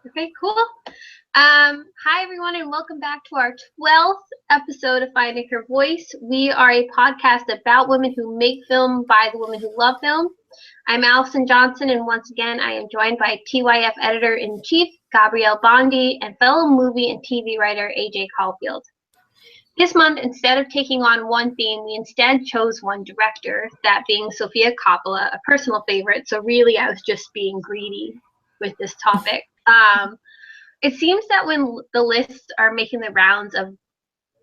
Okay, cool. Hi, everyone, and welcome back to our 12th episode of Finding Her Voice. We are a podcast about women who make film by the women who love film. I'm Allison Johnson, and once again, I am joined by TYF Editor-in-Chief Gabrielle Bondi and fellow movie and TV writer AJ Caulfield. This month, instead of taking on one theme, we instead chose one director, that being Sofia Coppola, a personal favorite, so really I was just being greedy with this topic. It seems that when the lists are making the rounds of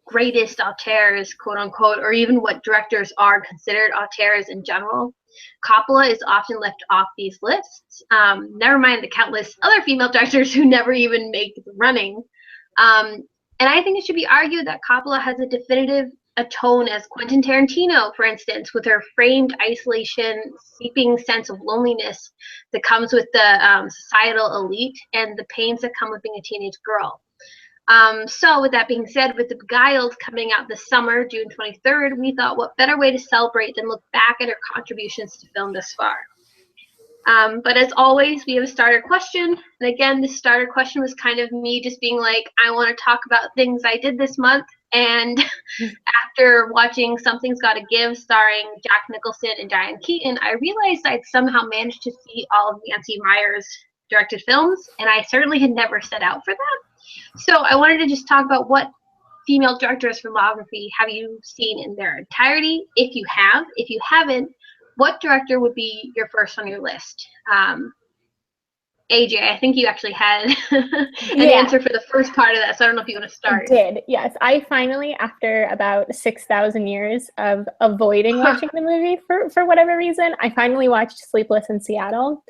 greatest auteurs, quote unquote, or even what directors are considered auteurs in general, Coppola is often left off these lists. Never mind the countless other female directors who never even make the running. And I think it should be argued that Coppola has a definitive a tone as Quentin Tarantino, for instance, with her framed isolation, seeping sense of loneliness that comes with the societal elite and the pains that come with being a teenage girl. So with that being said, with The Beguiled coming out this summer, June 23rd, we thought what better way to celebrate than look back at her contributions to film thus far. But as always, we have a starter question. And again, this starter question was kind of me just being like, I want to talk about things I did this month. And after watching Something's Gotta Give, starring Jack Nicholson and Diane Keaton, I realized I'd somehow managed to see all of Nancy Meyer's directed films, and I certainly had never set out for that. So I wanted to just talk about what female directors' filmography have you seen in their entirety, if you have. If you haven't, what director would be your first on your list? AJ, I think you actually had an answer for the first part of that, so I don't know if you want to start. I did, yes. I finally, after about 6,000 years of avoiding watching the movie for whatever reason, I finally watched Sleepless in Seattle,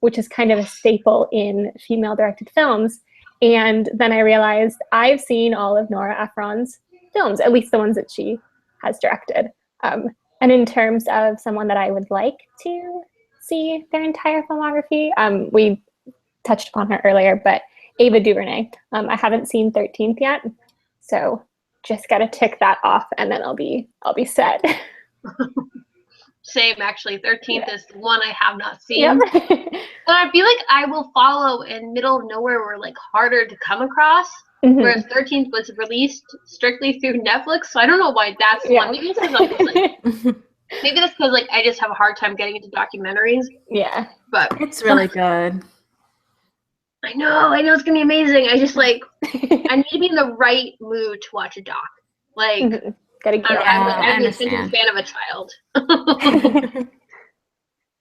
which is kind of a staple in female-directed films. And then I realized I've seen all of Nora Ephron's films, at least the ones that she has directed. And in terms of someone that I would like to see their entire filmography, we touched upon her earlier, but Ava DuVernay. I haven't seen 13th yet, so just gotta tick that off, and then I'll be set. Same, actually. 13th is the one I have not seen. Yep. But I feel like I Will Follow and Middle of Nowhere were like harder to come across. Whereas 13th was released strictly through Netflix, so I don't know why that's one. Maybe it's because maybe that's because I just have a hard time getting into documentaries. Yeah, but it's really good. I know it's gonna be amazing. I just I need to be in the right mood to watch a doc. Gotta get I'm a fan of a child.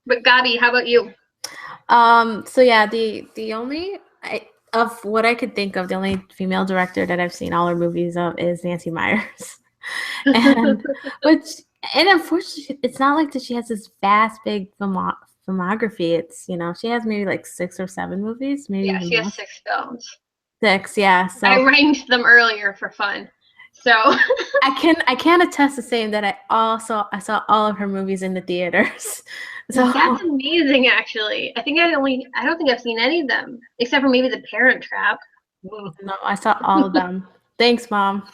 But Gabi, how about you? So yeah, the only of what I could think of, the only female director that I've seen all her movies of is Nancy Meyers, and unfortunately, it's not like that she has this vast, big filmography. It's she has maybe like 6 or 7 movies, maybe. Yeah, she has 6 films. 6, yeah. So I ranked them earlier for fun. So I can attest to saying that I saw all of her movies in the theaters. So that's amazing, actually. I don't think I've seen any of them except for maybe The Parent Trap. No, I saw all of them. Thanks, Mom.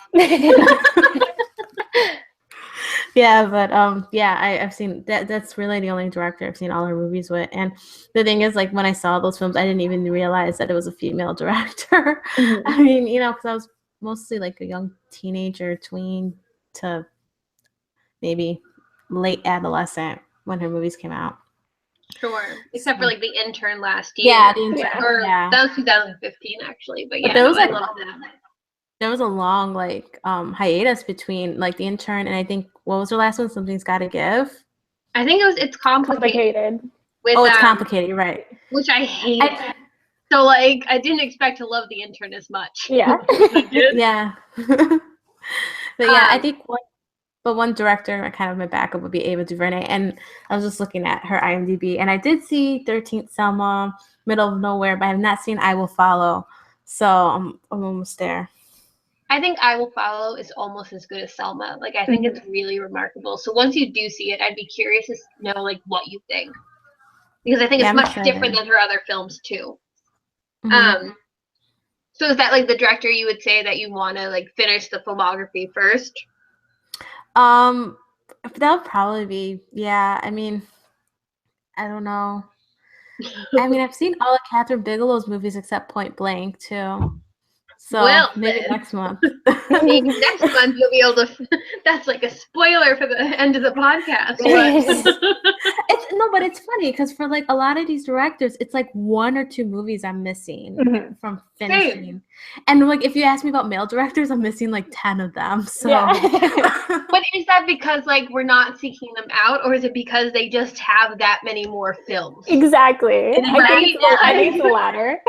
Yeah, but I've seen that. That's really the only director I've seen all her movies with. And the thing is, when I saw those films, I didn't even realize that it was a female director. I mean, because I was mostly like a young teenager, tween to maybe late adolescent when her movies came out. Sure, except for The Intern last year. Yeah, The Intern. That was 2015, actually. But yeah, I love that. There was a long hiatus between The Intern and I think what was her last one? Something's Gotta Give. I think it's complicated. It's complicated, right? Which I hate. So I didn't expect to love The Intern as much. Yeah. Yeah. But yeah, I think one director, kind of my backup, would be Ava DuVernay. And I was just looking at her IMDb, and I did see 13th Selma, Middle of Nowhere, but I have not seen I Will Follow. So I'm almost there. I think I Will Follow is almost as good as Selma. I think it's really remarkable. So once you do see it, I'd be curious to know what you think, because I think it's much different than her other films too. So is that the director you would say that you want to finish the filmography first? That would probably be, yeah. I mean, I don't know. I mean, I've seen all of Catherine Bigelow's movies except Point Blank too. So Well, maybe then. next month. Maybe next month you'll be able to. That's like a spoiler for the end of the podcast. But it's funny because for like a lot of these directors, it's like 1 or 2 movies I'm missing from finishing. Same. And like if you ask me about male directors, I'm missing like 10 of them. So But is that because like we're not seeking them out, or is it because they just have that many more films? Exactly. Right? I think it's the latter.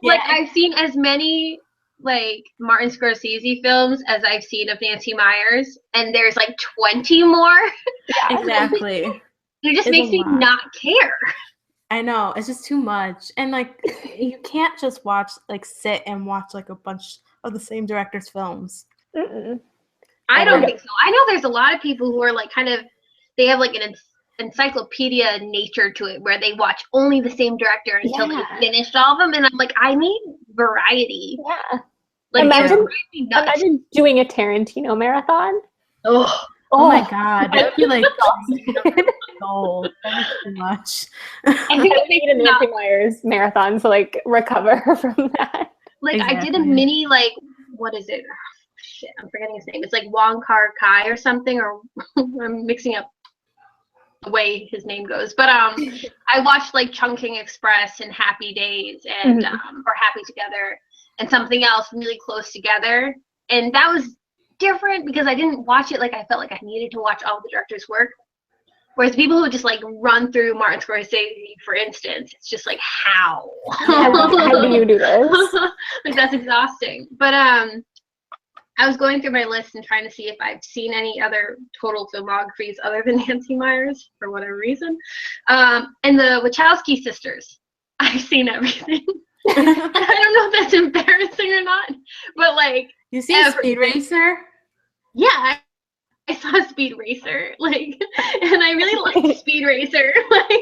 Like I've seen as many like Martin Scorsese films as I've seen of Nancy Meyers, and there's like 20 more. Yeah. Exactly. It just makes me not care. I know, it's just too much. And like you can't just sit and watch like a bunch of the same director's films. Mm-mm. I don't think so. I know there's a lot of people who are like they have like an encyclopedia nature to it where they watch only the same director until they finished all of them, and I'm like, I need variety. Yeah. Like imagine doing a Tarantino marathon. Oh my god, that'd be like gold. That'd be too much. I think I need a Nancy Meyers marathon to like recover from that. Like I did a mini what is it? Shit, I'm forgetting his name. It's like Wong Kar Kai or something, or I'm mixing up the way his name goes. But I watched like Chungking Express and Happy Days and or Happy Together and something else really close together. And that was different because I didn't watch it like I felt like I needed to watch all the director's work. Whereas people who just like run through Martin Scorsese, for instance, it's just like how do you do this? Like that's exhausting. But I was going through my list and trying to see if I've seen any other total filmographies other than Nancy Meyers for whatever reason. And the Wachowski sisters, I've seen everything. I don't know if that's embarrassing or not, but like you see Speed Racer? Yeah, I saw Speed Racer, like, and I really liked Speed Racer. Like,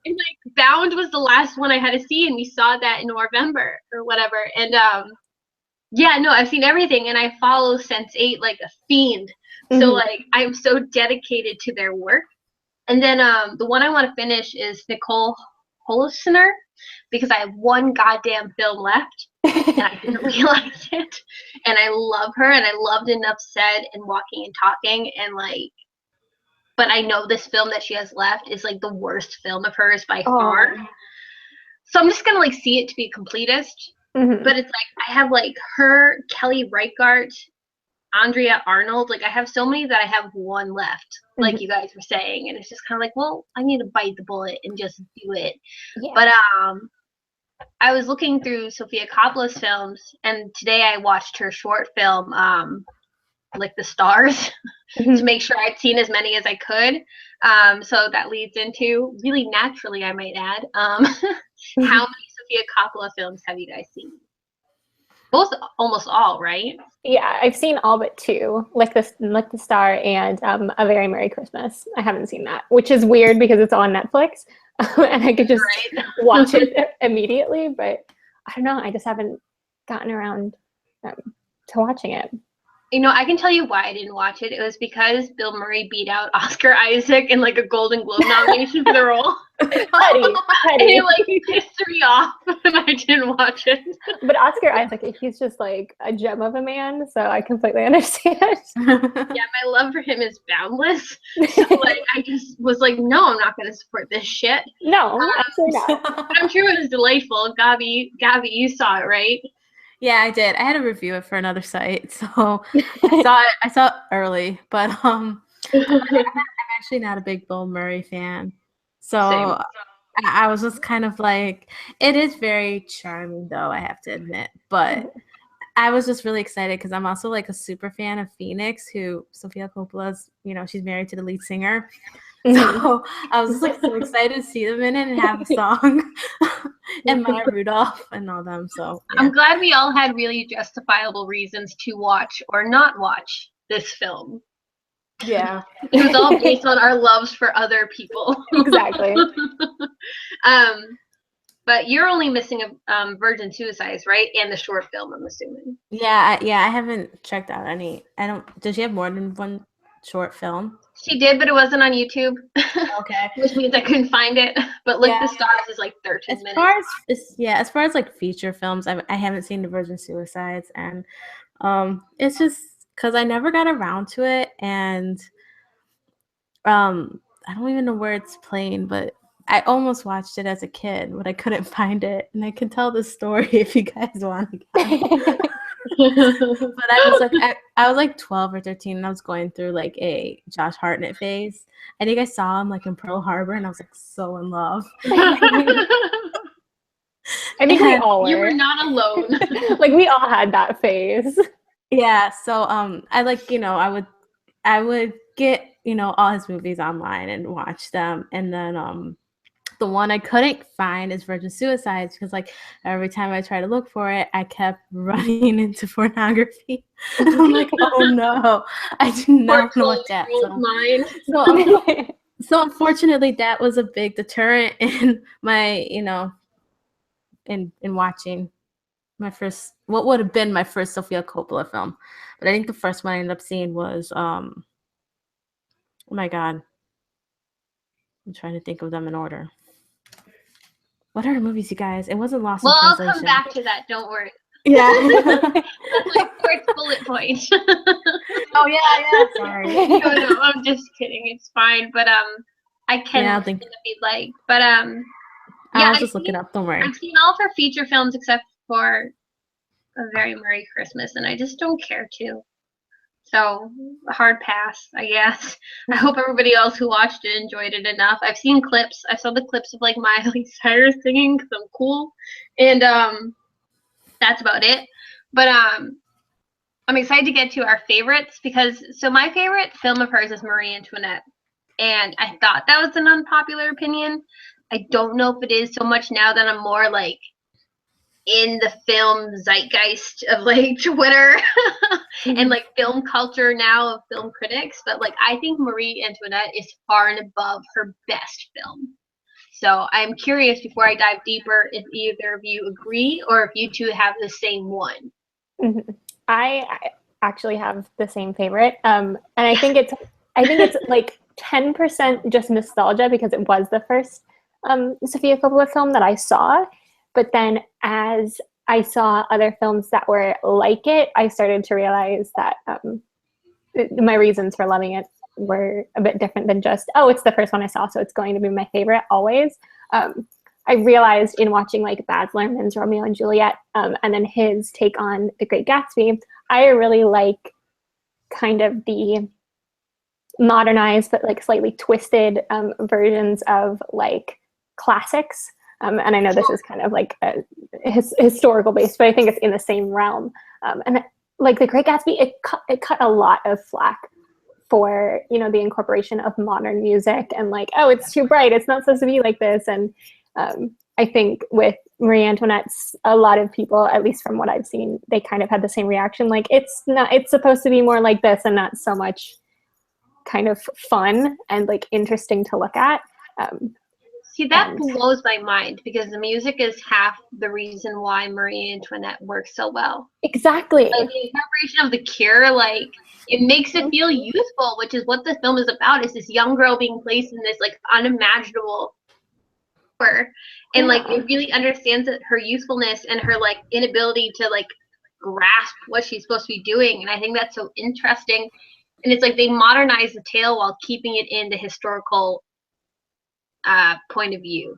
and like Bound was the last one I had to see, and we saw that in November or whatever. And yeah, no, I've seen everything, and I follow Sense8 like a fiend. So like I'm so dedicated to their work. And then the one I want to finish is Nicole Holofcener, because I have one goddamn film left and I didn't realize it. And I love her, and I loved Enough Said and Walking and Talking, and like, but I know this film that she has left is like the worst film of hers by far. So I'm just gonna like see it to be completist. But it's like I have like her, Kelly Reichardt, Andrea Arnold. Like I have so many that I have one left, like you guys were saying, and it's just kind of like, well, I need to bite the bullet and just do it. Yeah. But I was looking through Sofia Coppola's films, and today I watched her short film, like The Stars, to make sure I'd seen as many as I could. So that leads into, really naturally, I might add, how many Sofia Coppola films have you guys seen? Almost all, right? Yeah, I've seen all but 2, like The Star and A Very Merry Christmas. I haven't seen that, which is weird because it's on Netflix, and I could just watch it immediately. But I don't know, I just haven't gotten around to watching it. You know, I can tell you why I didn't watch it. It was because Bill Murray beat out Oscar Isaac in like a Golden Globe nomination for the role. Petty. And it like pissed me off, and I didn't watch it. But Oscar Isaac, he's just like a gem of a man, so I completely understand. Yeah, my love for him is boundless. So like, I just was like, no, I'm not going to support this shit. No, absolutely not. But I'm sure it was delightful. Gabby, you saw it, right? Yeah, I did. I had to review it for another site, so I saw it early. But I'm actually not a big Bill Murray fan, so I was just kind of like, it is very charming, though, I have to admit. But I was just really excited because I'm also like a super fan of Phoenix, who Sofia Coppola's, she's married to the lead singer. So I was just like so excited to see them in it and have a song and Maya Rudolph and all them. So yeah. I'm glad we all had really justifiable reasons to watch or not watch this film. Yeah. It was all based on our loves for other people. Exactly. But you're only missing a Virgin Suicides, right? And the short film, I'm assuming. Yeah, I haven't checked out any. Does she have more than one short film? She did, but it wasn't on YouTube. Okay. Which means I couldn't find it. But Lick the Stars is like 13 As minutes. as far as like feature films, I haven't seen The Virgin Suicides, and it's just because I never got around to it, and I don't even know where it's playing, but I almost watched it as a kid, but I couldn't find it, and I can tell the story if you guys want to. But I was like 12 or 13, and I was going through like a Josh Hartnett phase. I think I saw him like in Pearl Harbor, and I was like so in love. I think we all were. You were not alone. Like we all had that phase. Yeah, so I like, I would get, all his movies online and watch them, and then the one I couldn't find is Virgin Suicides, because like every time I tried to look for it, I kept running into pornography. I'm like, oh no, I do not know what that. So unfortunately, that was a big deterrent in my, in watching what would have been my first Sofia Coppola film. But I think the first one I ended up seeing was oh my god, I'm trying to think of them in order. What are the movies, you guys? It wasn't Lost in Translation. I'll come back to that. Don't worry. Yeah. That's my fourth bullet point. Oh yeah. Sorry. No, I'm just kidding. It's fine. But I can think if you'd like. But I'll just look it up. Don't worry. I've seen all of her feature films except for A Very Merry Christmas, and I just don't care to. So, hard pass, I guess. I hope everybody else who watched it enjoyed it enough. I've seen clips. I saw the clips of like Miley Cyrus singing because I'm cool, and that's about it. But I'm excited to get to our favorites, because my favorite film of hers is Marie Antoinette, and I thought that was an unpopular opinion. I don't know if it is so much now that I'm more like in the film zeitgeist of like Twitter and like film culture now of film critics, but like I think Marie Antoinette is far and above her best film. So I'm curious, before I dive deeper, if either of you agree or if you two have the same one. Mm-hmm. I actually have the same favorite, and I think it's like 10% just nostalgia, because it was the first Sofia Coppola film that I saw. But then as I saw other films that were like it, I started to realize that my reasons for loving it were a bit different than just, oh, it's the first one I saw, so it's going to be my favorite always. I realized in watching like Baz Luhrmann's Romeo and Juliet, and then his take on The Great Gatsby, I really like kind of the modernized but like slightly twisted versions of like classics. And I know this is kind of like a historical based, but I think it's in the same realm. And like The Great Gatsby, it cut a lot of flack for, the incorporation of modern music and like, oh, it's too bright, it's not supposed to be like this. And I think with Marie Antoinette's, a lot of people, at least from what I've seen, they kind of had the same reaction. Like, it's supposed to be more like this and not so much kind of fun and like interesting to look at. See, that blows my mind, because the music is half the reason why Marie Antoinette works so well. Exactly. Like the incorporation of The Cure, like it makes it feel youthful, which is what the film is about. Is this young girl being placed in this like unimaginable power, and like it really understands that her youthfulness and her like inability to like grasp what she's supposed to be doing. And I think that's so interesting. And it's like they modernize the tale while keeping it in the historical point of view.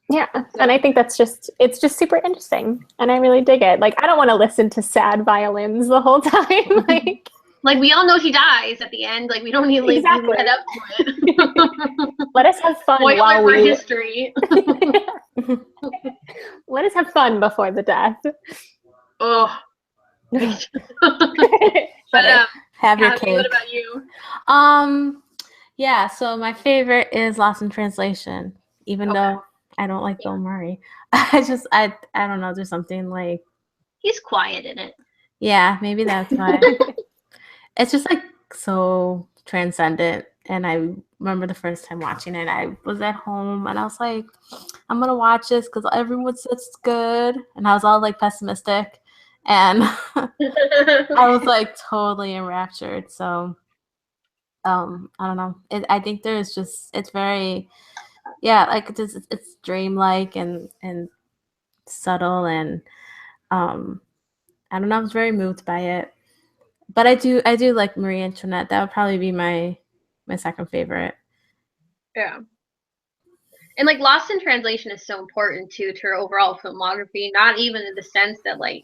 Yeah, and I think it's just super interesting, and I really dig it. Like, I don't want to listen to sad violins the whole time. Like we all know she dies at the end. Like we don't need to like head up to it. Let us have fun while we history. Let us have fun before the death. Oh. But have your cake. What about you? Yeah, so my favorite is Lost in Translation, even though I don't like Bill Murray. I don't know, there's something like... He's quiet in it. Yeah, maybe that's why. It's just like so transcendent. And I remember the first time watching it, I was at home and I was like, I'm going to watch this because everyone says it's good. And I was all like pessimistic. And I was like totally enraptured. So I don't know. I think there's just it's very yeah, like it's dreamlike and subtle and I don't know. I was very moved by it, but I do like Marie Antoinette. That would probably be my second favorite. Yeah. And like Lost in Translation is so important too to her overall filmography, not even in the sense that like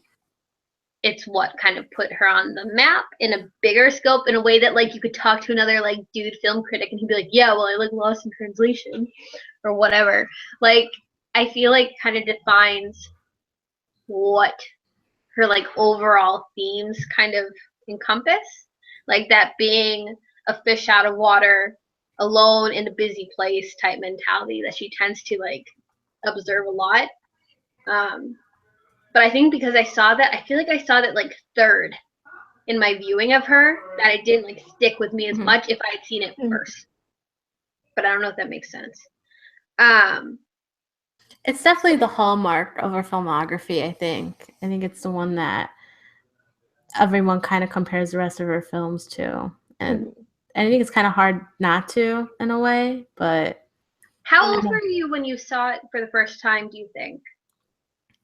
it's what kind of put her on the map in a bigger scope in a way that like you could talk to another like dude film critic and he'd be like, yeah, well I like Lost in Translation or whatever. Like I feel like kind of defines what her like overall themes kind of encompass. Like that being a fish out of water, alone in a busy place type mentality that she tends to like observe a lot. But I think because I saw that, I feel like I saw that like third in my viewing of her, that it didn't like stick with me as much if I had seen it first. But I don't know if that makes sense. It's definitely the hallmark of her filmography, I think. I think it's the one that everyone kind of compares the rest of her films to. And I think it's kind of hard not to in a way, but how old were you when you saw it for the first time, do you think?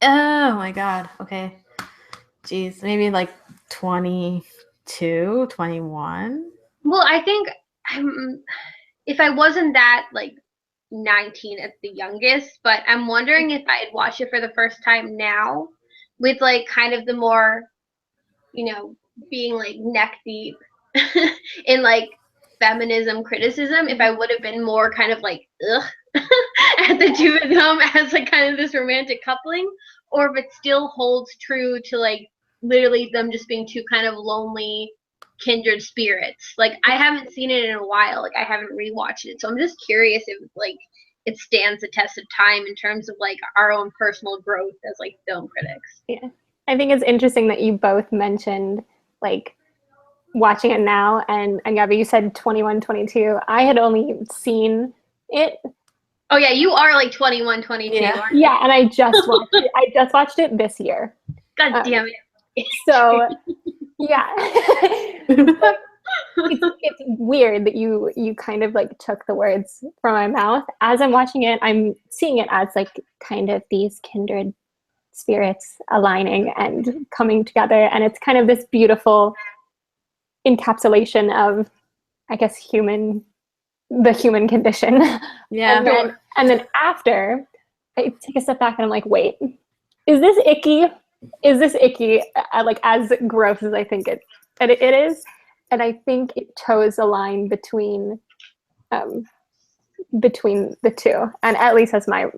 Oh my god. Okay. Jeez, maybe like 22, 21. Well, I think if I wasn't that like 19 at the youngest, but I'm wondering if I had watched it for the first time now with like kind of the more, you know, being like neck deep in like feminism criticism, if I would have been more kind of like ugh at the two of them as like kind of this romantic coupling, or if it still holds true to like literally them just being two kind of lonely kindred spirits. Like I haven't seen it in a while. Like I haven't rewatched it. So I'm just curious if like it stands the test of time in terms of like our own personal growth as like film critics. Yeah. I think it's interesting that you both mentioned like watching it now, and Gabby, you said 21, 22. I had only seen it. Oh yeah, you are like 21, 22. Yeah, and I just watched it this year. God damn it. So yeah. It's weird that you kind of like took the words from my mouth. As I'm watching it, I'm seeing it as like kind of these kindred spirits aligning and coming together, and it's kind of this beautiful encapsulation of, I guess, the human condition. Yeah. And then after, I take a step back and I'm like, wait, is this icky? Is this icky? Like as gross as I think it is. And I think it toes a line between the two, and at least that's my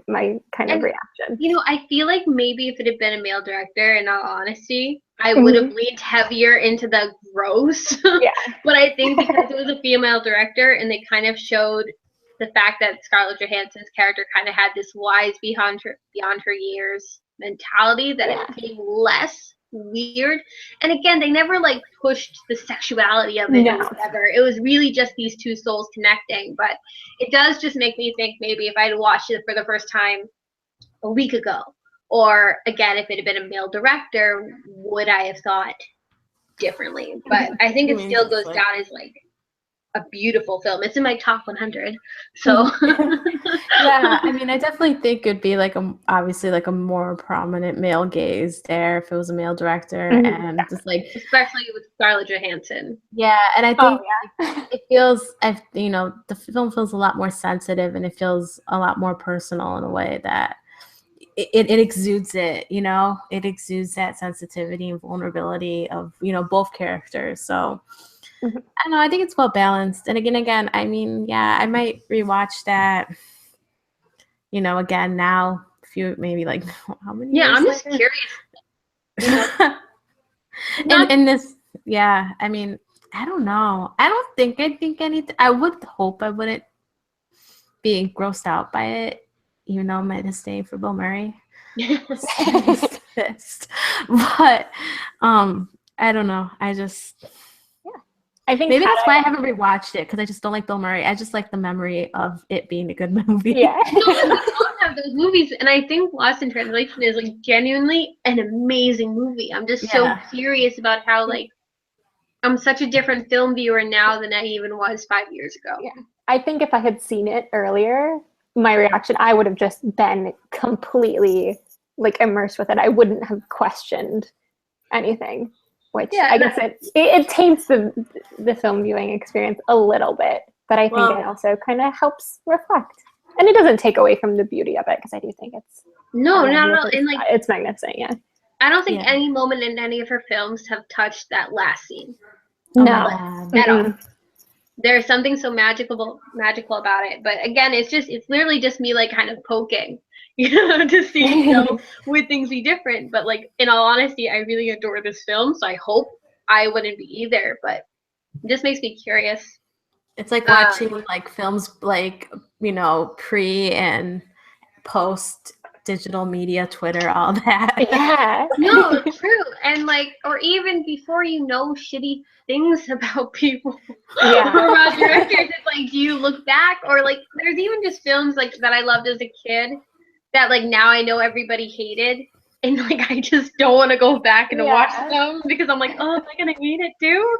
kind of reaction. You know, I feel like maybe if it had been a male director, in all honesty, I would have leaned heavier into the gross. Yeah. But I think because it was a female director and they kind of showed the fact that Scarlett Johansson's character kind of had this wise beyond her years mentality, that it became less weird. And again, they never like pushed the sexuality of it or whatever. It was really just these two souls connecting. But it does just make me think maybe if I'd watched it for the first time a week ago, or again if it had been a male director, would I have thought differently? But I think it still goes down as like a beautiful film. It's in my top 100. So yeah, I mean, I definitely think it'd be like obviously like a more prominent male gaze there if it was a male director, and just like especially with Scarlett Johansson. Yeah, and I think it feels, the film feels a lot more sensitive, and it feels a lot more personal in a way that it exudes it. It exudes that sensitivity and vulnerability of both characters. So. I don't know. I think it's well balanced. And again, I mean, yeah, I might rewatch that, again now. Maybe like how many years I'm just later? Curious. and this, yeah, I mean, I don't know. I think anything. I would hope I wouldn't be grossed out by it, even though I might have stayed for Bill Murray. But I don't know. I think maybe that's why I haven't rewatched it, because I just don't like Bill Murray. I just like the memory of it being a good movie. Yeah. I have those movies, and I think Lost in Translation is like genuinely an amazing movie. I'm just so curious about how like I'm such a different film viewer now than I even was 5 years ago. Yeah. I think if I had seen it earlier, my reaction, I would have just been completely like immersed with it. I wouldn't have questioned anything, which I guess it taints the film viewing experience a little bit, but I think it also kind of helps reflect. And it doesn't take away from the beauty of it, because I do think it's no, and like it's magnificent. Yeah, I don't think any moment in any of her films have touched that last scene. No, at all. There's something so magical about it. But again, it's literally just me like kind of poking, to see would things be different. But like in all honesty, I really adore this film, so I hope I wouldn't be either. But it just makes me curious. It's like watching like films like, pre and post digital media, Twitter, all that. Yeah. No, true. And like, or even before shitty things about people or about directors, it's like, do you look back? Or like, there's even just films like that I loved as a kid that like now I know everybody hated. And like, I just don't want to go back and watch them because I'm like, oh, am I going to hate it too?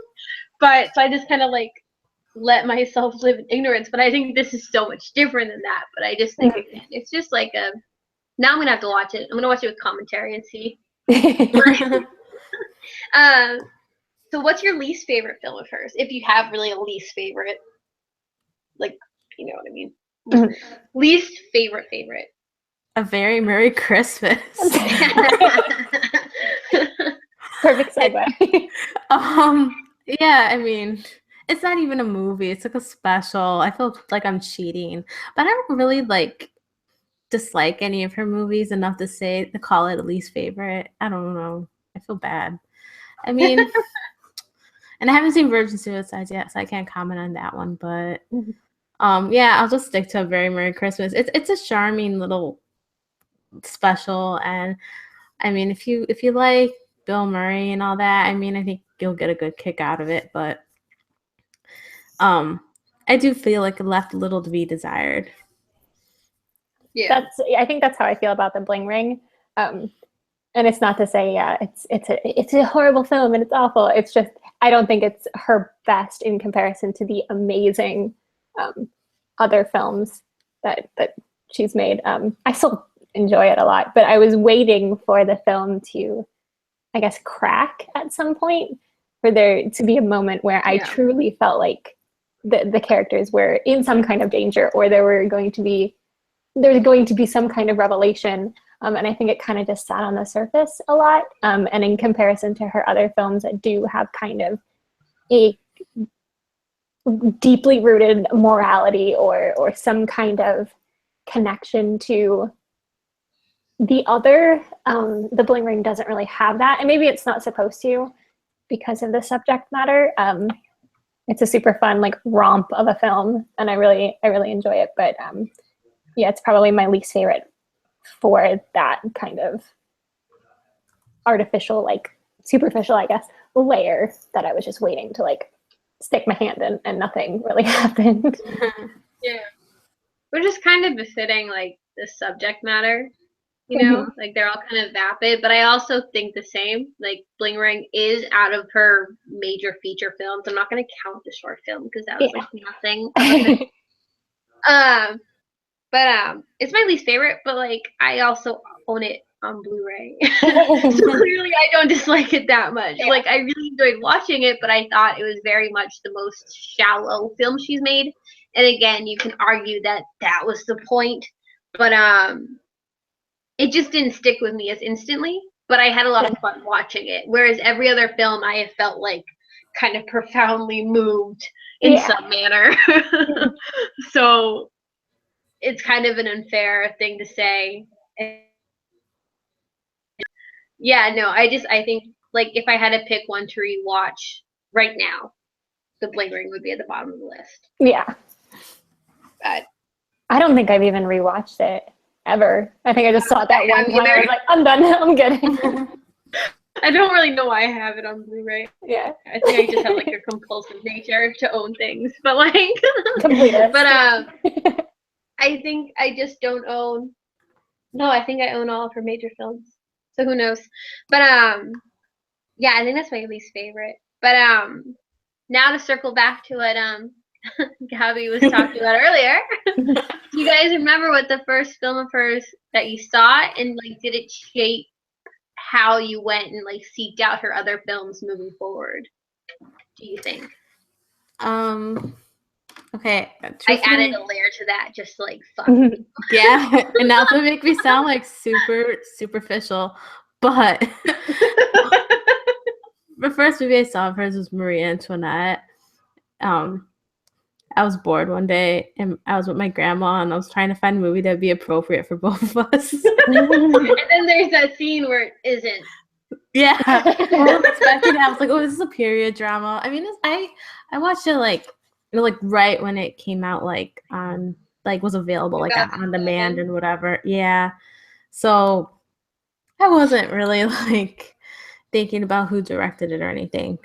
But so I just kind of like let myself live in ignorance. But I think this is so much different than that. But I just think it's just like now I'm going to have to watch it. I'm going to watch it with commentary and see. So what's your least favorite film of hers? If you have really a least favorite, like, you know what I mean? Least favorite. A Very Merry Christmas. Perfect segue. Yeah, I mean, it's not even a movie. It's like a special. I feel like I'm cheating, but I don't really like dislike any of her movies enough to call it a least favorite. I don't know. I feel bad. I mean, and I haven't seen Virgin Suicides yet, so I can't comment on that one. But yeah, I'll just stick to A Very Merry Christmas. It's a charming little special, and I mean, if you like Bill Murray and all that, I mean, I think you'll get a good kick out of it. But I do feel like it left a little to be desired. Yeah, I think that's how I feel about The Bling Ring. And it's not to say, it's a horrible film and it's awful. It's just, I don't think it's her best in comparison to the amazing other films that she's made. I still enjoy it a lot, but I was waiting for the film to, I guess, crack at some point, for there to be a moment where I truly felt like the characters were in some kind of danger, or there's going to be some kind of revelation. And I think it kind of just sat on the surface a lot. And in comparison to her other films that do have kind of a deeply rooted morality or some kind of connection to the other, The Bling Ring doesn't really have that. And maybe it's not supposed to because of the subject matter. It's a super fun like romp of a film, and I really enjoy it. But yeah, it's probably my least favorite for that kind of artificial, like superficial, I guess, layer that I was just waiting to like stick my hand in, and nothing really happened. Yeah, we're just kind of befitting like the subject matter, like they're all kind of vapid. But I also think the same. Like Bling Ring is out of her major feature films. I'm not going to count the short film because that was like nothing. But it's my least favorite, but like I also own it on Blu-ray. So clearly I don't dislike it that much. Yeah. Like I really enjoyed watching it, but I thought it was very much the most shallow film she's made. And again, you can argue that was the point, but it just didn't stick with me as instantly, but I had a lot of fun watching it. Whereas every other film I have felt like kind of profoundly moved in some manner. So it's kind of an unfair thing to say. Yeah, no, I think like if I had to pick one to rewatch right now, The Bling Ring would be at the bottom of the list. Yeah. But I don't think I've even rewatched it ever. I think I just saw it that one time. I was like, I'm done. I'm good. I don't really know why I have it on Blu-ray. Yeah. I think I just have like a compulsive nature to own things. But like but I think I just don't own. No, I think I own all of her major films. So who knows? But yeah, I think that's my least favorite. But now to circle back to what Gabby was talking about earlier. Do you guys remember what the first film of hers that you saw, and like did it shape how you went and like seeked out her other films moving forward? Do you think? Okay. I added a layer to that, just like fuck. Yeah, and not to make me sound like super superficial, but the first movie I saw of hers was Marie Antoinette. I was bored one day and I was with my grandma and I was trying to find a movie that would be appropriate for both of us. And then there's that scene where it isn't. Yeah. I wasn't expecting it. I was like, oh, this is a period drama. I mean, I watched it like right when it came out, like on was available like on demand and whatever. Yeah. So I wasn't really like thinking about who directed it or anything.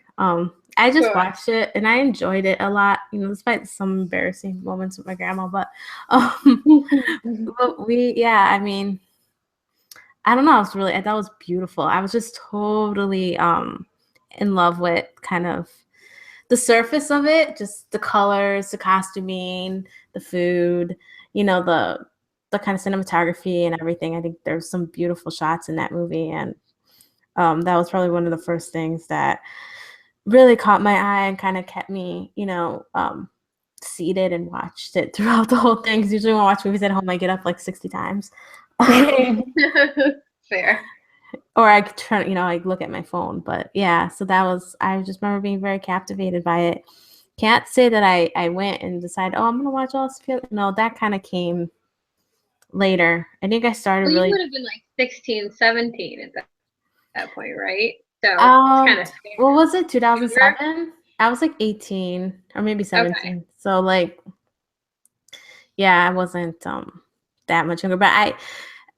I just watched it and I enjoyed it a lot, despite some embarrassing moments with my grandma. But, but I mean, I don't know. I thought it was beautiful. I was just totally in love with kind of the surface of it, just the colors, the costuming, the food, the kind of cinematography and everything. I think there's some beautiful shots in that movie, and that was probably one of the first things that really caught my eye and kind of kept me, seated and watched it throughout the whole thing. Because usually when I watch movies at home, I get up like 60 times. Fair. Or I turn, I look at my phone. But yeah, so I just remember being very captivated by it. Can't say that I went and decided, I'm going to watch all Sofia. No, that kind of came later. I think I started really. You would have been like 16, 17 at that point, right? So it's kind of scary. What was it? 2007? I was like 18 or maybe 17. Okay. So like, yeah, I wasn't that much younger. But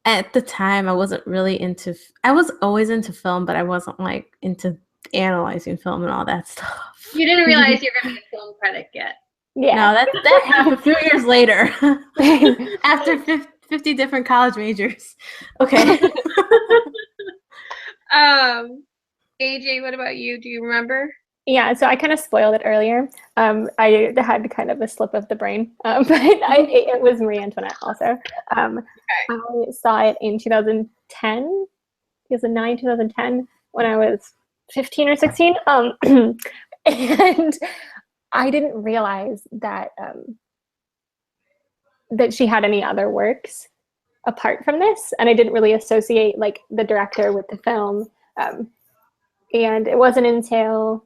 at the time, I wasn't really into. I was always into film, but I wasn't like into analyzing film and all that stuff. You didn't realize you were going to get a film credit yet. Yeah. No, that happened a few years later, after 50 different college majors. Okay. AJ, what about you? Do you remember? Yeah, so I kind of spoiled it earlier. I had kind of a slip of the brain, but it was Marie Antoinette also. I saw it in 2010, 2009, 2010, when I was 15 or 16. And I didn't realize that that she had any other works apart from this, and I didn't really associate like the director with the film. And it wasn't until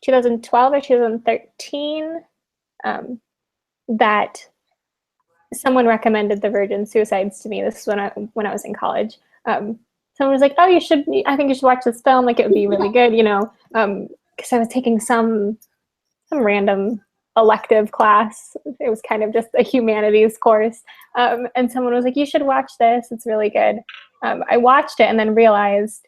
2012 or 2013 that someone recommended The Virgin Suicides to me. This is when I was in college. Someone was like, "Oh, I think you should watch this film. Like, it would be really good," because I was taking some random elective class. It was kind of just a humanities course, and someone was like, "You should watch this. It's really good." I watched it and then realized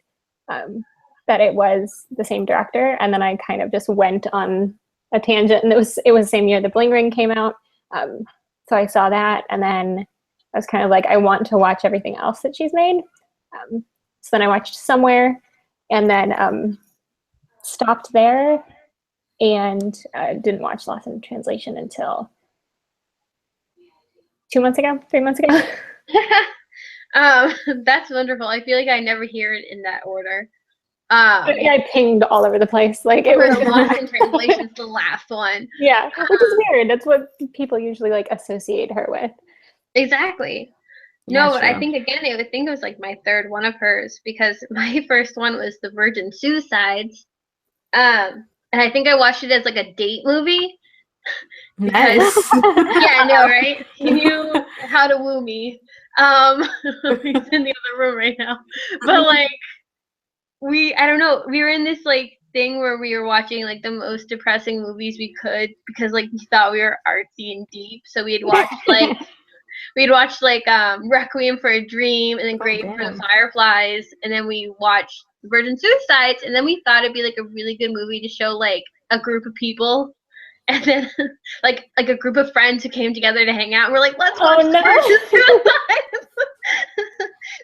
that it was the same director, and then I kind of just went on a tangent, and it was the same year The Bling Ring came out, so I saw that, and then I was kind of like, I want to watch everything else that she's made. So then I watched Somewhere, and then stopped there, and didn't watch Lost in Translation until 3 months ago. That's wonderful. I feel like I never hear it in that order. I pinged all over the place. Like it was Lost in Translation's the last one. Yeah, which is weird. That's what people usually like associate her with. Exactly. No, but I think again, I would think it was like my third one of hers, because my first one was The Virgin Suicides, and I think I watched it as like a date movie. Nice. Yeah, I know, right? He knew how to woo me. He's in the other room right now, but like. I don't know, we were in this like thing where we were watching like the most depressing movies we could, because like we thought we were artsy and deep, so we'd watched Requiem for a Dream, and then Grave for the Fireflies, and then we watched Virgin Suicides, and then we thought it'd be like a really good movie to show like a group of people And then like a group of friends who came together to hang out, and we're like, let's Oh, watch no. Virgin Suicides.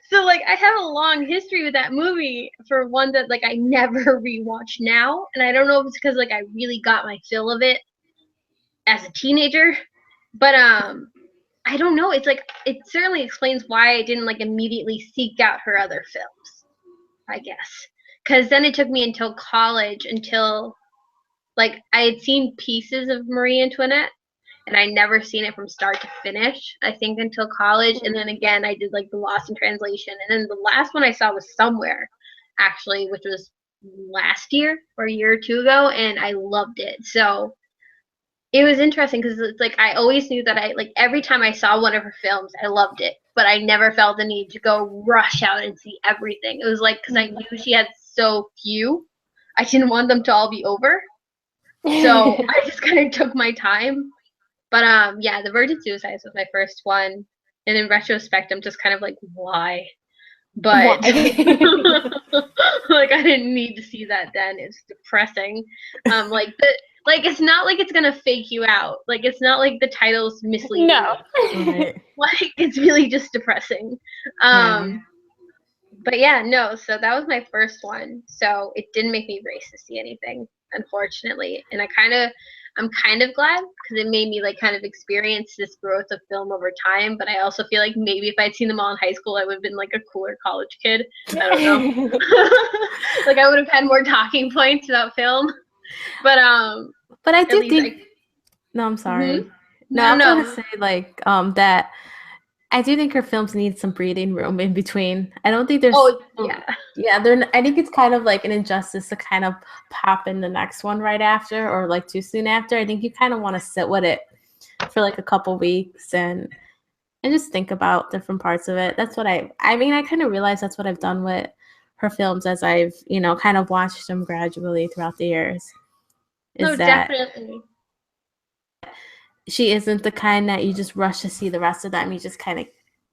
So like I have a long history with that movie, for one that like I never rewatch now, and I don't know if it's because like I really got my fill of it as a teenager, but I don't know. It's like it certainly explains why I didn't like immediately seek out her other films, I guess, because then it took me until college until like I had seen pieces of Marie Antoinette, and I never seen it from start to finish, I think, until college. And then again, I did like the Lost in Translation. And then the last one I saw was Somewhere, actually, which was last year or a year or two ago, and I loved it. So it was interesting because it's like I always knew that I like every time I saw one of her films, I loved it, but I never felt the need to go rush out and see everything. It was like because I knew she had so few, I didn't want them to all be over. So I just kind of took my time. But yeah, The Virgin Suicides was my first one, and in retrospect, I'm just kind of like, why? But like I didn't need to see that then. It's depressing. Like it's not like it's gonna fake you out. Like it's not like the title's misleading. No. Right. Like it's really just depressing. But yeah, no. So that was my first one. So it didn't make me race to see anything, unfortunately. And I'm kind of glad because it made me like kind of experience this growth of film over time. But I also feel like maybe if I'd seen them all in high school, I would have been like a cooler college kid. I don't know. Like I would have had more talking points about film. But I do least think. No, I'm sorry. Mhm. No, I was No. gonna say like that. I do think her films need some breathing room in between. I don't think there's. Oh yeah. Yeah, I think it's kind of like an injustice to kind of pop in the next one right after or like too soon after. I think you kind of want to sit with it for like a couple weeks and just think about different parts of it. That's what I mean, I kind of realize that's what I've done with her films as I've, kind of watched them gradually throughout the years. No, definitely. She isn't the kind that you just rush to see the rest of them. You just kind of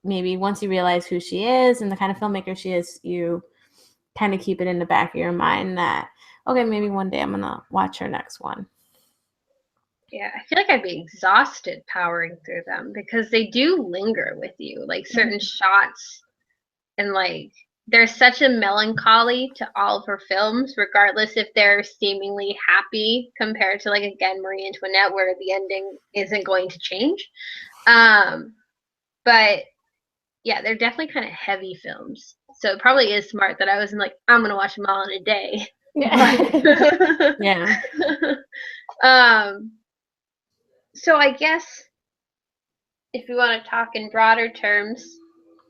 maybe once you realize who she is and the kind of filmmaker she is, you kind of keep it in the back of your mind that, okay, maybe one day I'm going to watch her next one. Yeah, I feel like I'd be exhausted powering through them because they do linger with you, like certain shots, and like there's such a melancholy to all of her films, regardless if they're seemingly happy compared to like again Marie Antoinette, where the ending isn't going to change. But yeah, they're definitely kind of heavy films. So it probably is smart that I wasn't like, I'm gonna watch them all in a day. Yeah. So I guess if we want to talk in broader terms,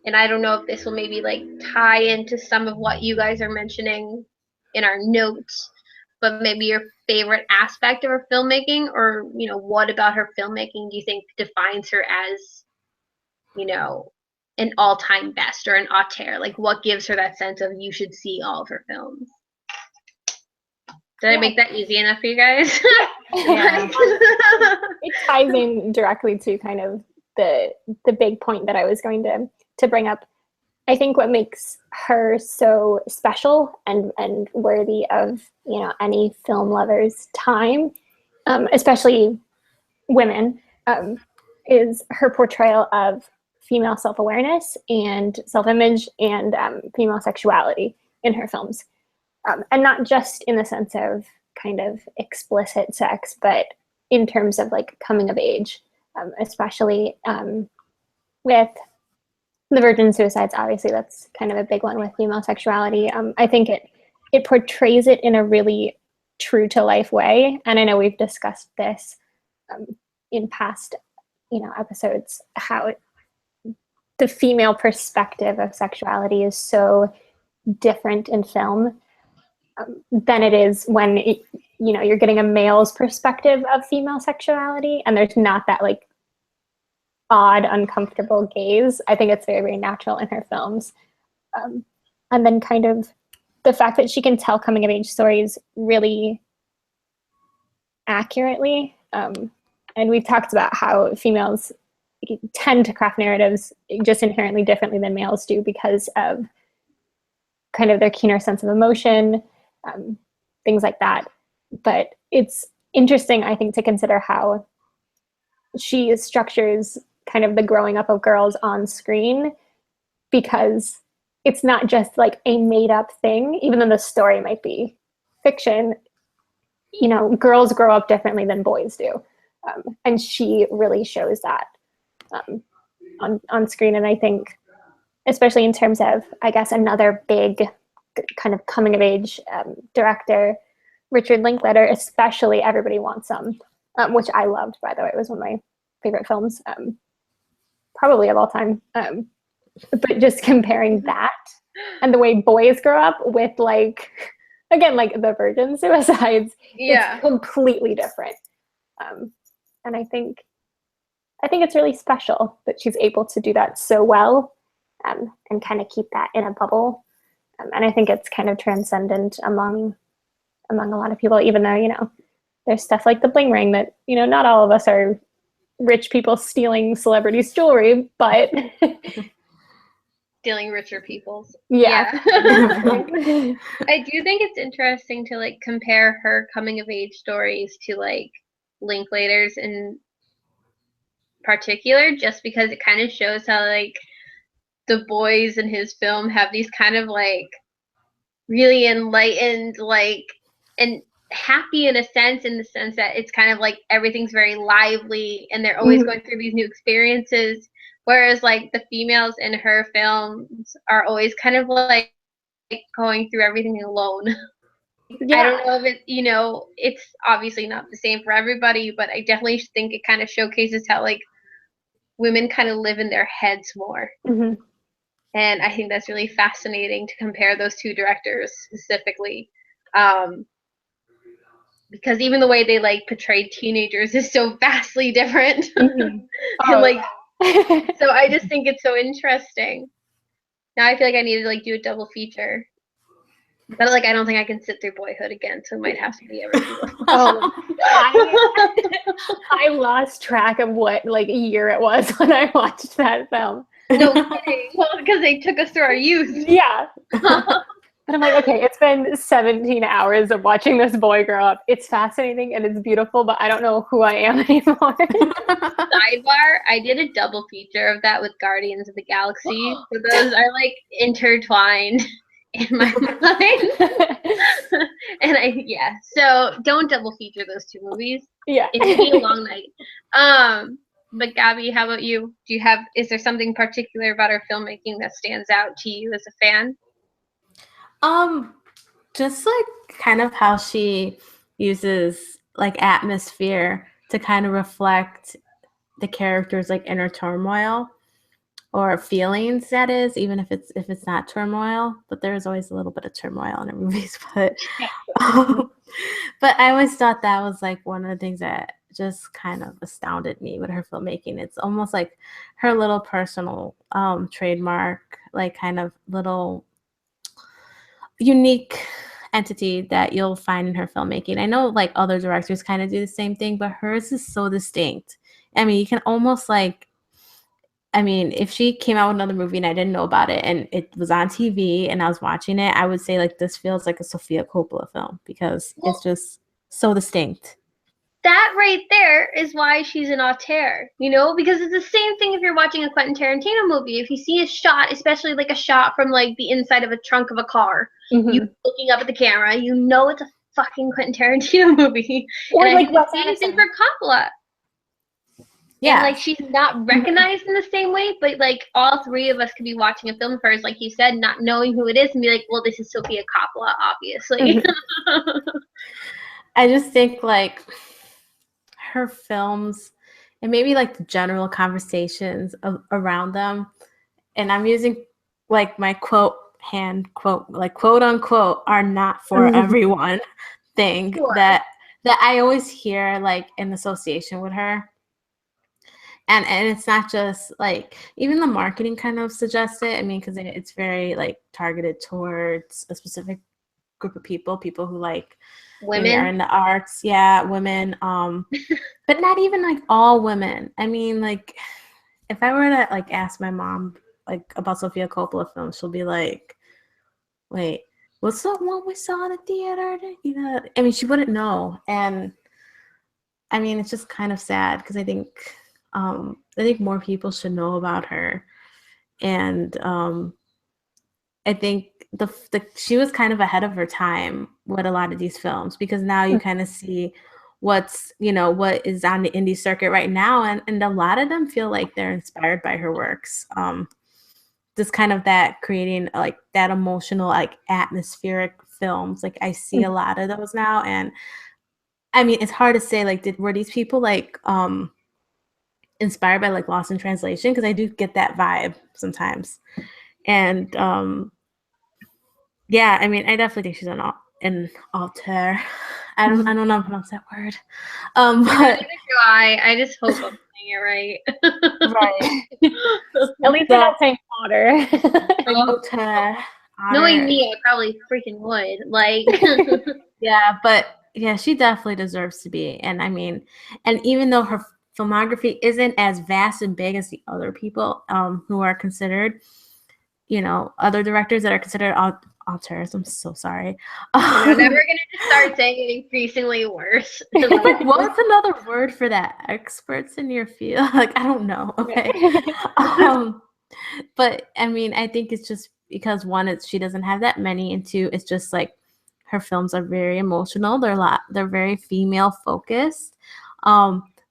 and I don't know if this will maybe like tie into some of what you guys are mentioning in our notes, but maybe your favorite aspect of her filmmaking, or what about her filmmaking do you think defines her as, an all-time best or an auteur? Like what gives her that sense of you should see all of her films? Did I make that easy enough for you guys? Yeah. It ties in directly to kind of the big point that I was going to bring up. I think what makes her so special and worthy of any film lover's time, especially women, is her portrayal of female self-awareness and self-image and female sexuality in her films. And not just in the sense of kind of explicit sex, but in terms of like coming of age, especially with The Virgin Suicides. Obviously, that's kind of a big one with female sexuality. I think it portrays it in a really true to life way. And I know we've discussed this in past, episodes, how the female perspective of sexuality is so different in film than it is when you're getting a male's perspective of female sexuality, and there's not that like odd, uncomfortable gaze. I think it's very, very natural in her films. And then kind of the fact that she can tell coming of age stories really accurately. And we've talked about how females tend to craft narratives just inherently differently than males do because of kind of their keener sense of emotion, things like that. But it's interesting, I think, to consider how she structures kind of the growing up of girls on screen, because it's not just like a made up thing, even though the story might be fiction. You know, girls grow up differently than boys do. And she really shows that on screen. And I think, especially in terms of, I guess, another big kind of coming of age director, Richard Linklater, especially Everybody Wants Some, which I loved, by the way. It was one of my favorite films, probably of all time. But just comparing that and the way boys grow up with, like, again, like the virgin suicides, it's completely different. And I think it's really special that she's able to do that so well, and kind of keep that in a bubble. And I think it's kind of transcendent among a lot of people, even though, you know, there's stuff like the bling ring that, you know, not all of us are rich people stealing celebrities' jewelry, but stealing richer people's. Yeah. I do think it's interesting to like compare her coming of age stories to like Linklater's in particular, just because it kind of shows how like the boys in his film have these kind of like really enlightened, like, and happy in the sense that it's kind of like everything's very lively and they're always going through these new experiences, whereas like the females in her films are always kind of like going through everything alone. I don't know if it, you know, it's obviously not the same for everybody, but I definitely think it kind of showcases how like women kind of live in their heads more. And I think that's really fascinating to compare those two directors specifically. Because even the way they like portrayed teenagers is so vastly different. And like, so I just think it's so interesting. Now I feel like I need to like do a double feature. But like I don't think I can sit through Boyhood again, so it might have to be Everything. I lost track of what like year it was when I watched that film. No kidding. Well, because they took us through our youth. Yeah. But I'm like, okay, it's been 17 hours of watching this boy grow up. It's fascinating and it's beautiful, but I don't know who I am anymore. Sidebar, I did a double feature of that with Guardians of the Galaxy. So those are like intertwined in my mind. And so don't double feature those two movies. Yeah. It can be a long night. But Gabby, how about you? Is there something particular about her filmmaking that stands out to you as a fan? Just like kind of how she uses like atmosphere to kind of reflect the characters' like inner turmoil or feelings, that is, even if it's not turmoil, but there's always a little bit of turmoil in her movies. But but I always thought that was like one of the things that just kind of astounded me with her filmmaking. It's almost like her little personal trademark, like kind of little unique entity that you'll find in her filmmaking. I know like other directors kind of do the same thing, but hers is so distinct. I mean, you can almost like, I mean, if she came out with another movie and I didn't know about it and it was on TV and I was watching it, I would say like this feels like a Sofia Coppola film because it's just so distinct. That right there is why she's an auteur, you know, because it's the same thing if you're watching a Quentin Tarantino movie. If you see a shot, especially like a shot from like the inside of a trunk of a car, you looking up at the camera, you know it's a fucking Quentin Tarantino movie. Or and like the same thing for Coppola. Yeah. And like she's not recognized in the same way, but like all three of us could be watching a film of hers, like you said, not knowing who it is and be like, well, this is Sofia Coppola, obviously. I just think like her films and maybe like the general conversations around them, and I'm using like my quote like quote unquote are not for everyone thing that I always hear like in association with her. And it's not just like, even the marketing kind of suggests it. I mean, because it's very like targeted towards a specific group of people who like women are in the arts. Yeah, women. But not even like all women. I mean, like if I were to like ask my mom like about Sofia Coppola films, she'll be like, wait, what's the one we saw in the theater? You know, I mean, she wouldn't know. And I mean, it's just kind of sad because I think more people should know about her, and I think she was kind of ahead of her time with a lot of these films, because now you kind of see what is on the indie circuit right now, and a lot of them feel like they're inspired by her works. Just kind of that creating like that emotional, like atmospheric films. Like I see a lot of those now, and I mean, it's hard to say like were these people like inspired by like Lost in Translation, because I do get that vibe sometimes. And yeah, I mean, I definitely think she's an auteur. I don't know how to pronounce that word. But I just hope I'm saying it right. right. At least I'm not saying otter. Auteur. Knowing me, I probably freaking would. Like, yeah, but yeah, she definitely deserves to be. And I mean, and even though her filmography isn't as vast and big as the other people who are considered, other directors that are considered auteurs. I'm so sorry. we're never gonna start saying it increasingly worse. What's another word for that? Experts in your field? Like, I don't know. Okay. But I mean, I think it's just because one, she doesn't have that many, and two, it's just like her films are very emotional. They're very female focused.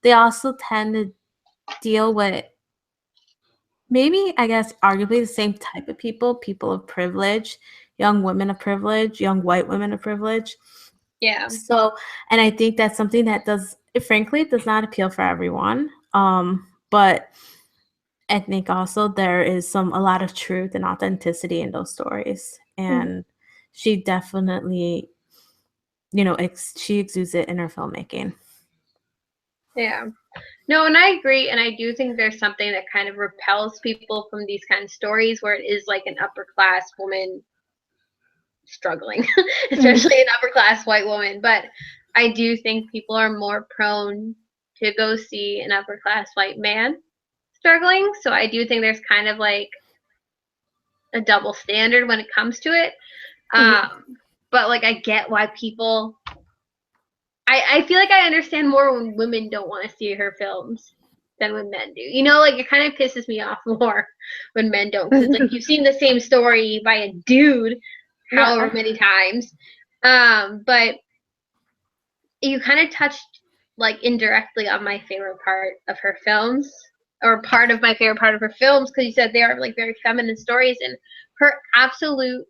They also tend to deal with, maybe, I guess, arguably the same type of people of privilege, young women of privilege, young white women of privilege. Yeah. So, and I think that's something that frankly, does not appeal for everyone. But I think also there is a lot of truth and authenticity in those stories. And she definitely, she exudes it in her filmmaking. Yeah. No, and I agree, and I do think there's something that kind of repels people from these kind of stories where it is like an upper class woman struggling, especially an upper class white woman. But I do think people are more prone to go see an upper class white man struggling. So I do think there's kind of like a double standard when it comes to it. But like I get why people I feel like I understand more when women don't want to see her films than when men do. Like it kind of pisses me off more when men don't, because it's like you've seen the same story by a dude however many times. But you kind of touched like indirectly on my favorite part of her films, or part of my favorite part of her films, because you said they are like very feminine stories, and her absolute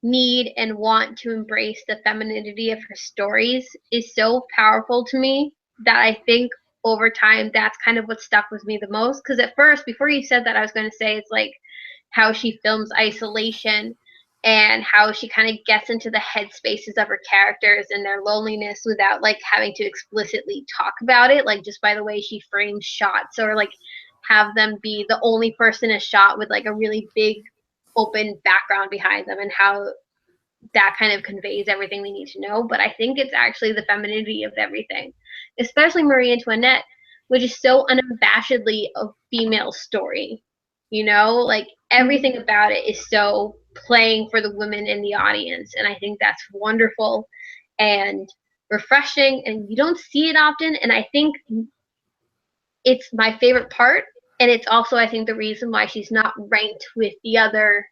need and want to embrace the femininity of her stories is so powerful to me that I think over time that's kind of what stuck with me the most. Because at first, before you said that, I was going to say it's like how she films isolation and how she kind of gets into the headspaces of her characters and their loneliness without like having to explicitly talk about it, like just by the way she frames shots, or like have them be the only person in a shot with like a really big open background behind them, and how that kind of conveys everything we need to know. But I think it's actually the femininity of everything, especially Marie Antoinette, which is so unabashedly a female story. Like everything about it is so playing for the women in the audience. And I think that's wonderful and refreshing. And you don't see it often. And I think it's my favorite part. And it's also, I think, the reason why she's not ranked with the other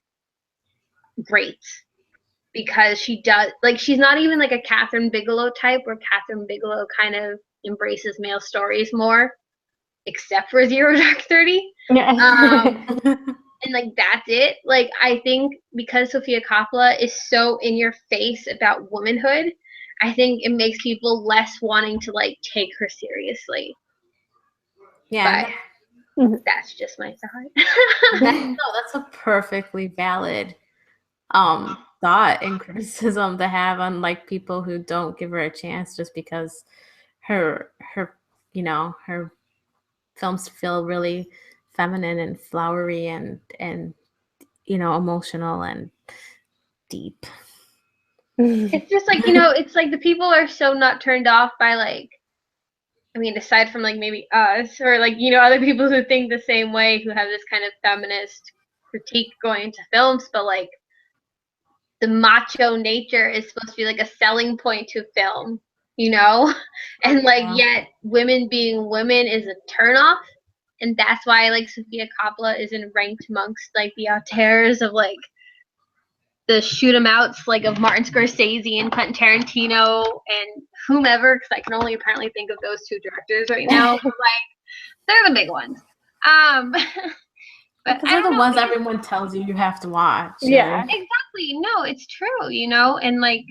greats, because she does, like, she's not even like a Catherine Bigelow type, where Catherine Bigelow kind of embraces male stories more, except for Zero Dark 30. And like that's it. Like I think because Sofia Coppola is so in your face about womanhood, I think it makes people less wanting to like take her seriously. Yeah. But that's just my thought. No, that's a perfectly valid thought and criticism to have on like people who don't give her a chance just because her her films feel really feminine and flowery and emotional and deep. It's just like, it's like the people are so not turned off by like, I mean, aside from like maybe us, or like, other people who think the same way, who have this kind of feminist critique going into films, but like the macho nature is supposed to be like a selling point to film. you know? And like, Yeah. yet women being women is a turnoff. And that's why like Sofia Coppola isn't ranked amongst like the auteurs of like the shoot 'em outs like of Martin Scorsese and Quentin Tarantino and whomever, because I can only apparently think of those two directors right now. But, like, they're the big ones. But Because I they're don't the know. ones everyone tells you have to watch. Yeah. Exactly. No, it's true, you know, and like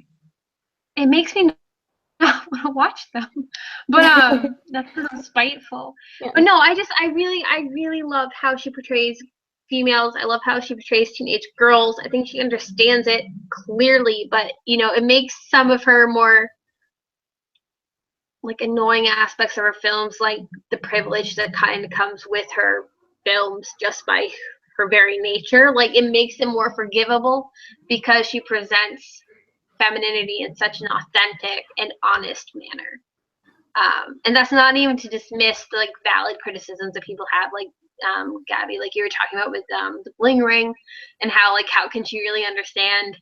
it makes me not want to watch them. But that's because I'm spiteful. Yeah. But no, I really love how she portrays females. I love how she portrays teenage girls. I think she understands it clearly, but you know, it makes some of her more like annoying aspects of her films, like the privilege that kind of comes with her films just by her very nature. Like it makes them more forgivable because she presents femininity in such an authentic and honest manner. And that's not even to dismiss the like valid criticisms that people have, like Gabby, like you were talking about with the bling ring, and how can she really understand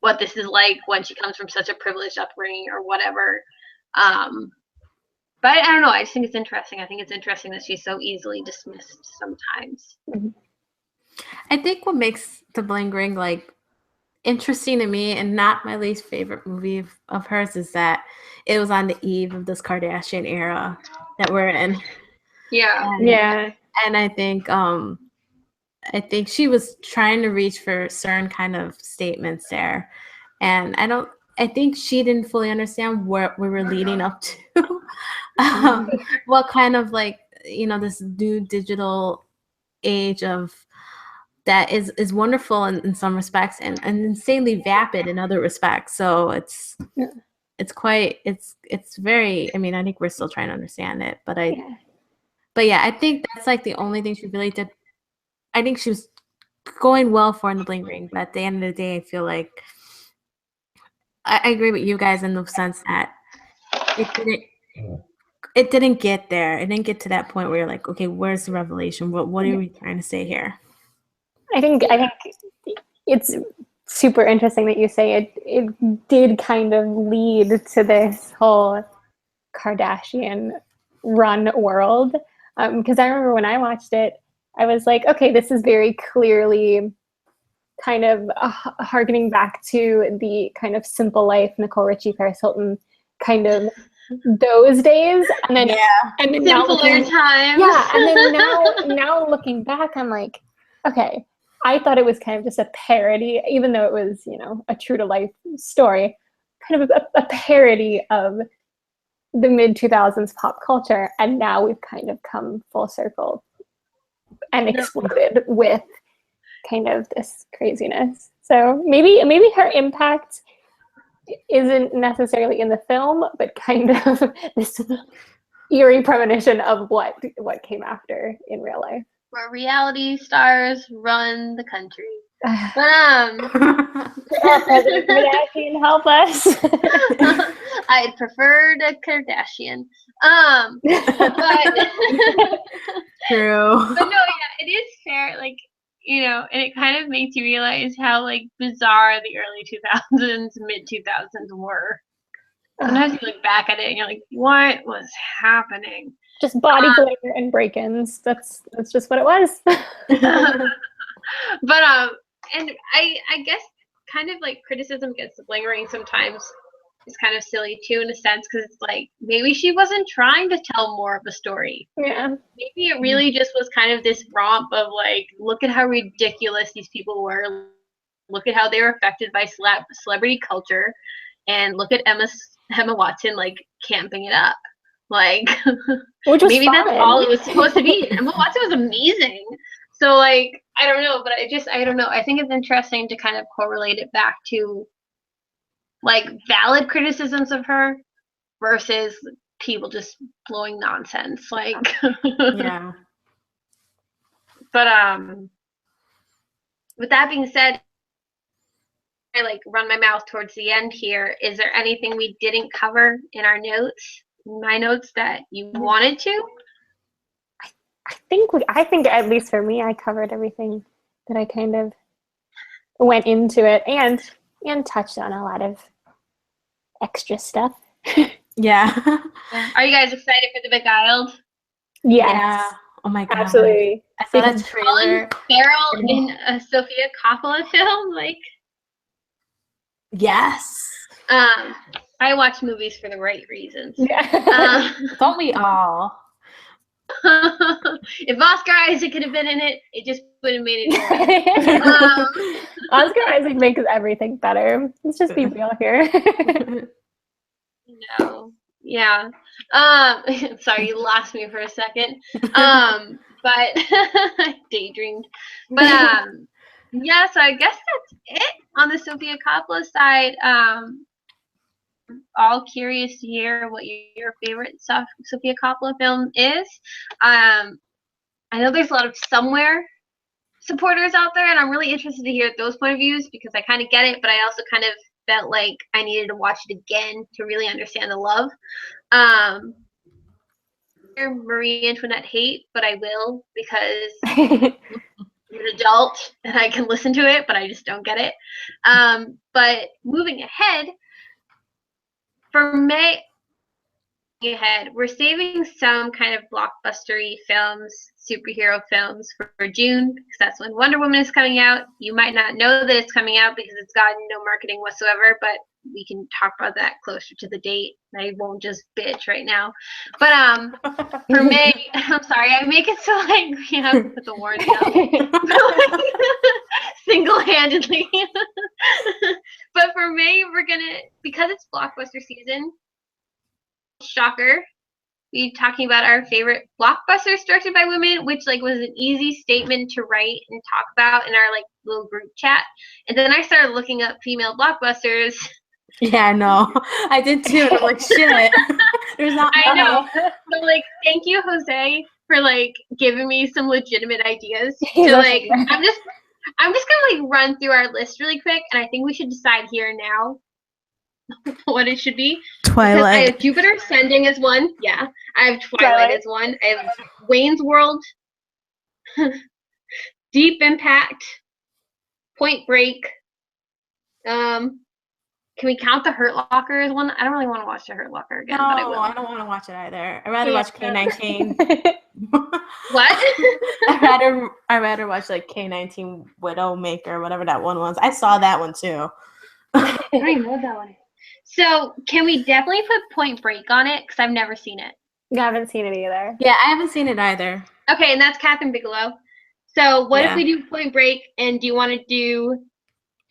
what this is like when she comes from such a privileged upbringing or whatever. But I don't know. I just think it's interesting. I think it's interesting that she's so easily dismissed sometimes. I think what makes The Bling Ring like interesting to me and not my least favorite movie of hers is that it was on the eve of this Kardashian era that we're in. Yeah. Yeah. And I think she was trying to reach for certain kind of statements there. And I think she didn't fully understand what we were leading up to. What kind of like, this new digital age of that is wonderful in some respects and insanely vapid in other respects. So it's very, I mean, I think we're still trying to understand it, but yeah, I think that's like the only thing she really did. I think she was going well for in The Bling Ring, but at the end of the day, I feel like I agree with you guys in the sense that it didn't get there. It didn't get to that point where you're like, okay, where's the revelation? What are we trying to say here? I think it's super interesting that you say it did kind of lead to this whole Kardashian run world. Because I remember when I watched it, I was like, okay, this is very clearly kind of harkening back to the kind of simple life, Nicole Richie, Paris Hilton, kind of those days. And then now Simpler times. yeah, and then now looking back, I'm like, okay, I thought it was kind of just a parody, even though it was, a true to life story, kind of a parody of the mid 2000s pop culture. And now we've kind of come full circle and exploded with kind of this craziness. So maybe her impact isn't necessarily in the film, but kind of this eerie premonition of what came after in real life. Where reality stars run the country. But President Kardashian, help us. I'd prefer the Kardashian. But True. But no, yeah, it is fair. Like, and it kind of makes you realize how like bizarre the early 2000s, mid 2000s were. Sometimes you look back at it and you're like, what was happening? Just body glitter and break-ins. That's just what it was. But and I guess kind of like criticism against The Bling Ring sometimes is kind of silly too in a sense because it's like maybe she wasn't trying to tell more of a story. Yeah. Maybe it really just was kind of this romp of like, look at how ridiculous these people were. Look at how they were affected by celebrity culture, and look at Emma Watson like camping it up. Like, Which was maybe fun. that's all it was supposed to be. Emma Watson was amazing. So like, I don't know, but I don't know. I think it's interesting to kind of correlate it back to like valid criticisms of her versus people just blowing nonsense. Like, Yeah. But with that being said, I like run my mouth towards the end here. Is there anything we didn't cover in our notes, my notes, that you wanted to? I think at least for me, I covered everything that I kind of went into it and touched on a lot of extra stuff. Yeah. Are you guys excited for The Beguiled? Yes. Yeah. Oh my god. Absolutely. I saw that trailer. Colin Farrell in a Sofia Coppola film, like. Yes. I watch movies for the right reasons. Yeah. Don't we all? If Oscar Isaac could have been in it, it just would have made it better. Oscar Isaac makes everything better. Let's just be real here. No. Yeah. Sorry, you lost me for a second. But daydreamed. But yeah, so I guess that's it on the Sofia Coppola side. All curious to hear what your favorite Sofia Coppola film is. I know there's a lot of Somewhere supporters out there, and I'm really interested to hear those point of views because I kind of get it, but I also kind of felt like I needed to watch it again to really understand the love. Marie Antoinette hate, but I will because I'm an adult and I can listen to it, but I just don't get it. But moving ahead, for May ahead, we're saving some kind of blockbustery films, superhero films for June because that's when Wonder Woman is coming out. You might not know that it's coming out because it's gotten no marketing whatsoever, but we can talk about that closer to the date. I won't just bitch right now. But for May, I'm sorry, I make it so like we have to put the warning out single-handedly. But for May, we're gonna, because it's blockbuster season, shocker, be talking about our favorite blockbusters directed by women, which like was an easy statement to write and talk about in our like little group chat. And then I started looking up female blockbusters. Yeah, I know. I did too. I'm like, shit. There's not. I know. So like, thank you, Jose, for like giving me some legitimate ideas. To like, I'm just gonna like run through our list really quick, and I think we should decide here now what it should be. Twilight. Because I have Jupiter Ascending as one. Yeah. I have Twilight as one. I have Wayne's World, Deep Impact, Point Break. Can we count The Hurt Locker as one? I don't really want to watch The Hurt Locker again, but I will. I don't want to watch it either. I'd rather watch K-19. What? I'd rather watch like K-19 Widowmaker, whatever that one was. I saw that one too. I don't even know what that one is. So can we definitely put Point Break on it? Because I've never seen it. I haven't seen it either. Yeah, I haven't seen it either. Okay, and that's Catherine Bigelow. So what if we do Point Break, and do you want to do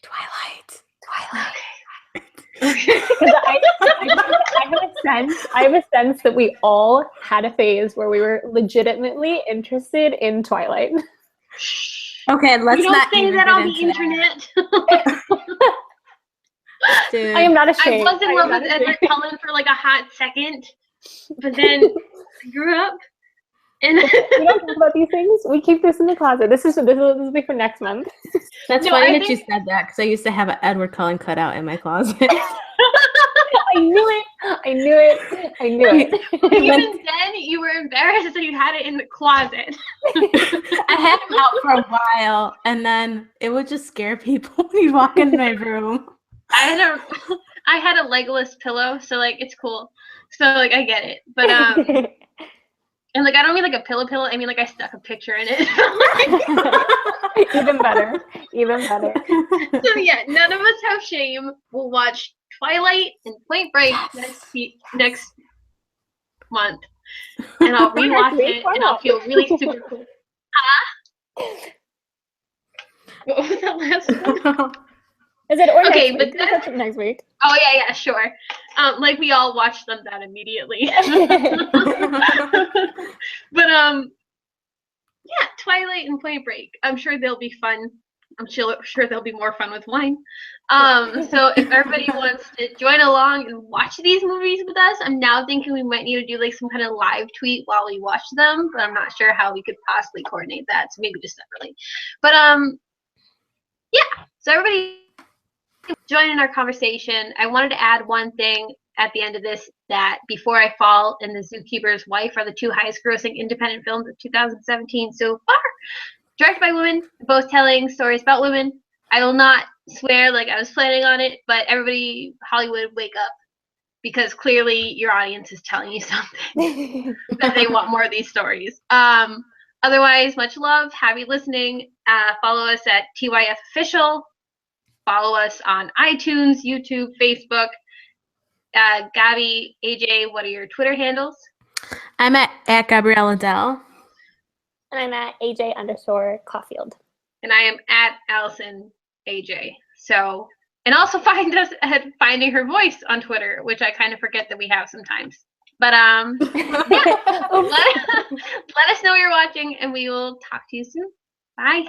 Twilight? Okay. I have a sense that we all had a phase where we were legitimately interested in Twilight. Okay, let's not say that on the internet. Dude. I am not ashamed. I was in love with Edward Cullen for like a hot second, but then I grew up. And we don't talk about these things. We keep this in the closet. This will be for next month. That's funny that you said that because I used to have an Edward Cullen cutout in my closet. I knew it. Even then, you were embarrassed that you had it in the closet. I had him out for a while, and then it would just scare people when you walk in my room. I had a Legolas pillow, so like it's cool. So like I get it, but and like I don't mean like a pillow. I mean like I stuck a picture in it. Even better. So yeah, none of us have shame. We'll watch Twilight and Point Break next month, and I'll rewatch it, and I'll feel really super cool. What was that last one? Is it or okay, next but week? That's next week. Oh yeah, sure. Like we all watched them that immediately. But yeah, Twilight and Point Break. I'm sure they'll be fun. I'm sure they'll be more fun with wine. So if everybody wants to join along and watch these movies with us, I'm now thinking we might need to do like some kind of live tweet while we watch them, but I'm not sure how we could possibly coordinate that. So maybe just separately. But yeah. So everybody join in our conversation. I wanted to add one thing at the end of this, that Before I Fall and The Zookeeper's Wife are the two highest grossing independent films of 2017 so far. Directed by women, both telling stories about women. I will not swear like I was planning on it, but everybody, Hollywood, wake up. because clearly your audience is telling you something that they want more of these stories. Otherwise, much love. Happy listening. Follow us at TYF Official. Follow us on iTunes, YouTube, Facebook. Gabby, AJ, what are your Twitter handles? I'm at Gabriella Dell. And I'm at AJ_Caulfield. And I am at Allison AJ. So, and also find us at Finding Her Voice on Twitter, which I kind of forget that we have sometimes. But yeah, let us know you're watching, and we will talk to you soon. Bye.